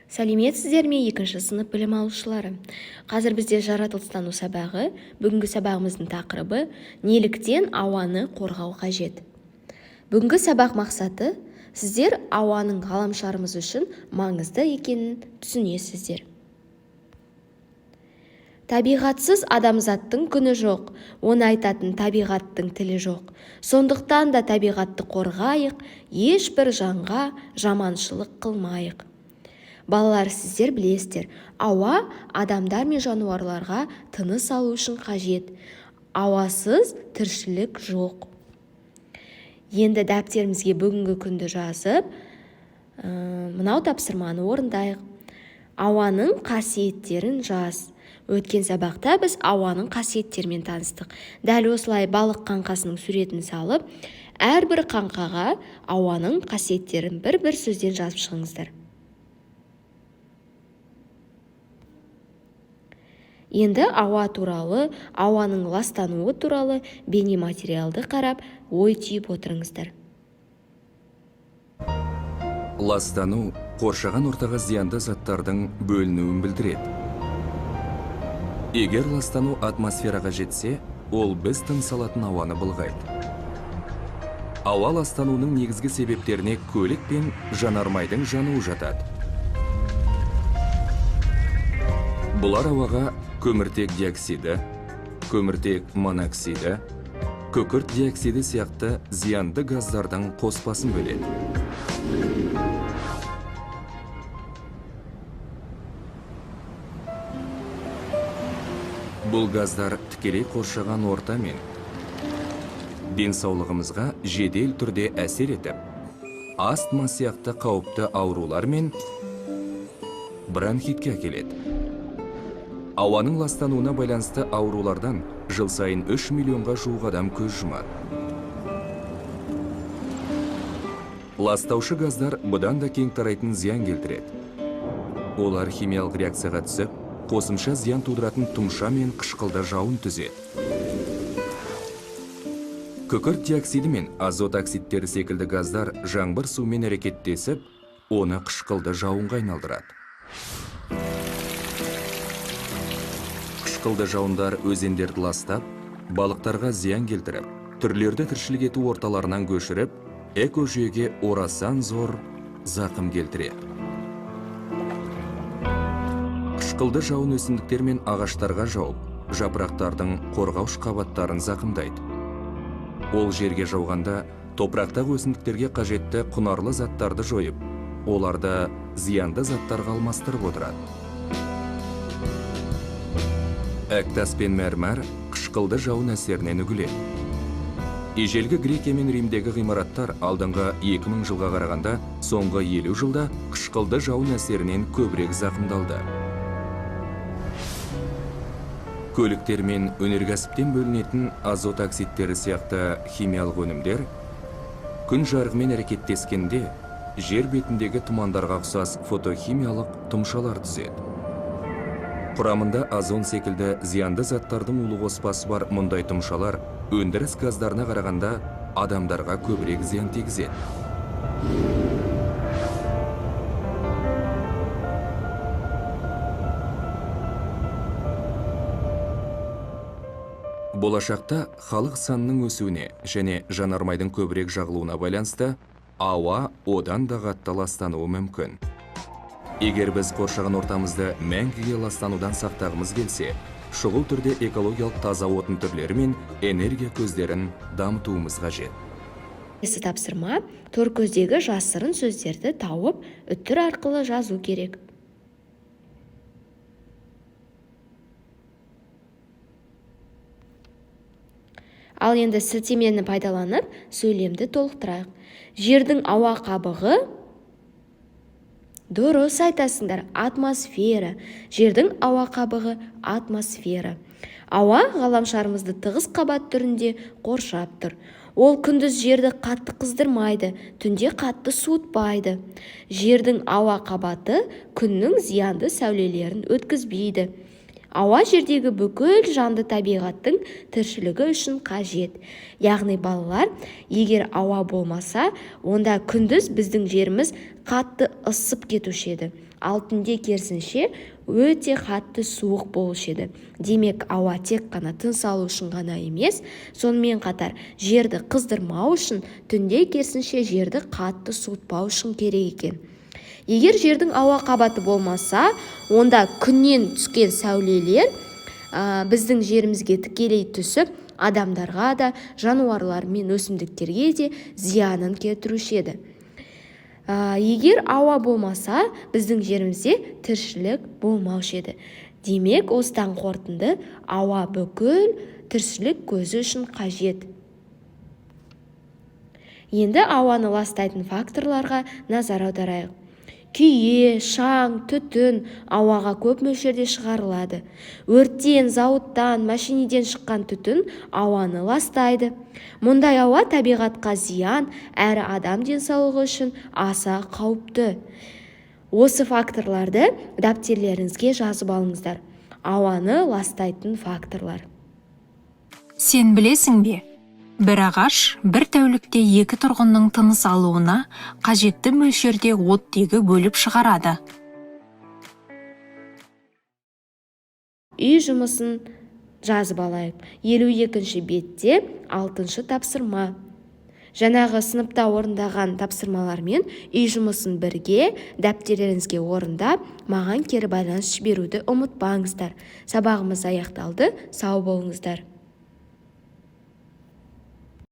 Сәлеметсіздер ме, екінші сынып білім алушылары? Қазір бізде жаратылыстану сабағы. Бүгінгі сабағымыздың тақырыбы неліктен ауаны қорғау қажет. Бүгінгі сабақ мақсаты сіздер ауаның ғаламшарымыз үшін маңызды екенін түсінесіздер. Табиғатсыз адамзаттың күні жоқ, оны айтатын табиғаттың тілі жоқ. Сондықтан да табиғатты қорғайық, ешбір жанға жаманшылық қылмайық. Балалар, сіздер білесіздер, ауа адамдар мен жануарларға тыныс алу үшін қажет. Ауасыз тіршілік жоқ. Енді дәптерімізге бүгінгі күнді жазып, мынау тапсырманы орындайық. Ауаның қасиеттерін жаз. Өткен сабақта біз ауаның қасиеттерімен таныстық. Дәл осылай балық қаңқасының суретін салып, әрбір қаңқаға ауаның қасиеттерін бір-бір сөзден жазып шығыңыздар. Енді ауа туралы, ауаның ластануы туралы бейнематериалды қарап, ой түйіп отырыңыздар. Ластану қоршаған ортаға зиянды заттардың бөлінуін білдіреді. Егер ластану атмосфераға жетсе, ол біз тыныс алатын ауаны былғайды. Ауа ластануының негізгі себептеріне көлік пен жанармайдың жануы жатады. Бұлар ауаға көміртек диоксиді, көміртек моноксиді, күкірт диоксиді сияқты зиянды газдардың қоспасын бөледі. Бұл газдар тікелей қоршаған орта мен денсаулығымызға жедел түрде әсер етіп, астма сияқты қауіпті аурулар мен бронхитке әкеледі. Ауаның ластануына байланысты аурулардан жыл сайын 3 миллионға жуық адам көз жұмады. Ластаушы газдар бұдан да кең тарайтын зиян келтіреді. Олар химиялық реакцияға түсіп, қосымша зиян тудыратын тұмша мен қышқылды жауын түзеді. Күкірт диоксиді мен азот оксидтері секілді газдар жаңбыр суымен әрекеттесіп, оны қышқылды жауынға айналдырады. Қышқылды жауындар өзендерді ластап, балықтарға зиян келтіріп, түрлерді тіршілік ету орталарынан көшіріп, экожүйеге орасан зор зақым келтіреді. Қышқылды жауын өсімдіктер мен ағаштарға жауып, жапырақтардың қорғауш қабаттарын зақымдайды. Ол жерге жауғанда топырақтағы өсімдіктерге қажетті құнарлы заттарды жойып, оларды зиянды заттарға алмастырып отырады. Әктас пен мәрмәр қышқылды жауын әсерінен үгіледі. Ежелгі Грекия мен Римдегі ғимараттар алдыңғы 2000 жылға қарағанда соңғы 50 жылда қышқылды жауын әсерінен көбірек зақымдалды. Көліктер мен өнеркәсіптен бөлінетін азот оксидтері сияқты химиялық өнімдер күн жарығымен әрекеттескенде жер бетіндегі тұмандарға ұқсас фотохимиялық тұмшалар түзеді. Құрамында озон секілді зиянды заттардың улы қоспасы бар мұндай тұмшалар өндіріс газдарына қарағанда адамдарға көбірек зиян тигізеді. Болашақта халық санының өсуіне және жанармайдың көбірек жағылуына байланысты ауа одан да қатты ластануы мүмкін. Егер біз қоршаған ортамызды мәңгіге ластанудан сақтағымыз келсе, шұғыл түрде экологиялық таза отын түрлері мен энергия көздерін дамытуымыз қажет. Келесі тапсырма, тор көздегі жасырын сөздерді тауып, үтір арқылы жазу керек. Ал енді сілтемені пайдаланып, сөйлемді толықтырайық. Жердің ауа қабығы, дұрыс айтасыңдар, атмосфера. Жердің ауа қабығы атмосфера. Ауа ғаламшарымызды тығыз қабат түрінде қоршап тұр. Ол күндіз жерді қатты қыздырмайды, түнде қатты суытпайды. Жердің ауа қабаты күннің зиянды сәулелерін өткізбейді. Ауа жердегі бүкіл жанды табиғаттың тіршілігі үшін қажет. Яғни балалар, егер ауа болмаса, онда күндіз біздің жеріміз қатты ысып кетуші еді. Ал түнде керісінше өте қатты суық болушы еді. Демек, ауа тек қана тыныс алу үшін ғана емес, сонымен қатар жерді қыздырмау үшін, түнде керісінше жерді қатты суытпау үшін керек екен. Егер жердің ауа қабаты болмаса, онда күннен түскен сәулелер біздің жерімізге тікелей түсіп, адамдарға да, жануарлар мен өсімдіктерге де зиянын келтіруші еді. Егер ауа болмаса, біздің жерімізде тіршілік болмаушы еді. Демек, осыдан қорытынды, ауа бүкіл тіршілік көзі үшін қажет. Енді ауаны ластайтын факторларға назар аударайық. Күйе, шаң, түтін ауаға көп мөлшерде шығарылады. Өрттен, зауыттан, машинеден шыққан түтін ауаны ластайды. Мұндай ауа табиғатқа зиян, әрі адам денсаулығы үшін аса қауіпті. Осы факторларды дәптерлеріңізге жазып алыңыздар. Ауаны ластайтын факторлар. Сен білесің бе? Бір ағаш бір тәулікте 2 тұрғынның тыныс алуына қажетті мөлшерде оттегі бөліп шығарады. Үй жұмысын жазып алайық. 52-ші бетте 6-шы тапсырма. Жаңағы сыныпта орындаған тапсырмалармен үй жұмысын бірге дәптерлеріңізге орындап, маған кері байланыс жіберуді ұмытпаңыздар. Сабағымыз аяқталды. Сау болыңыздар.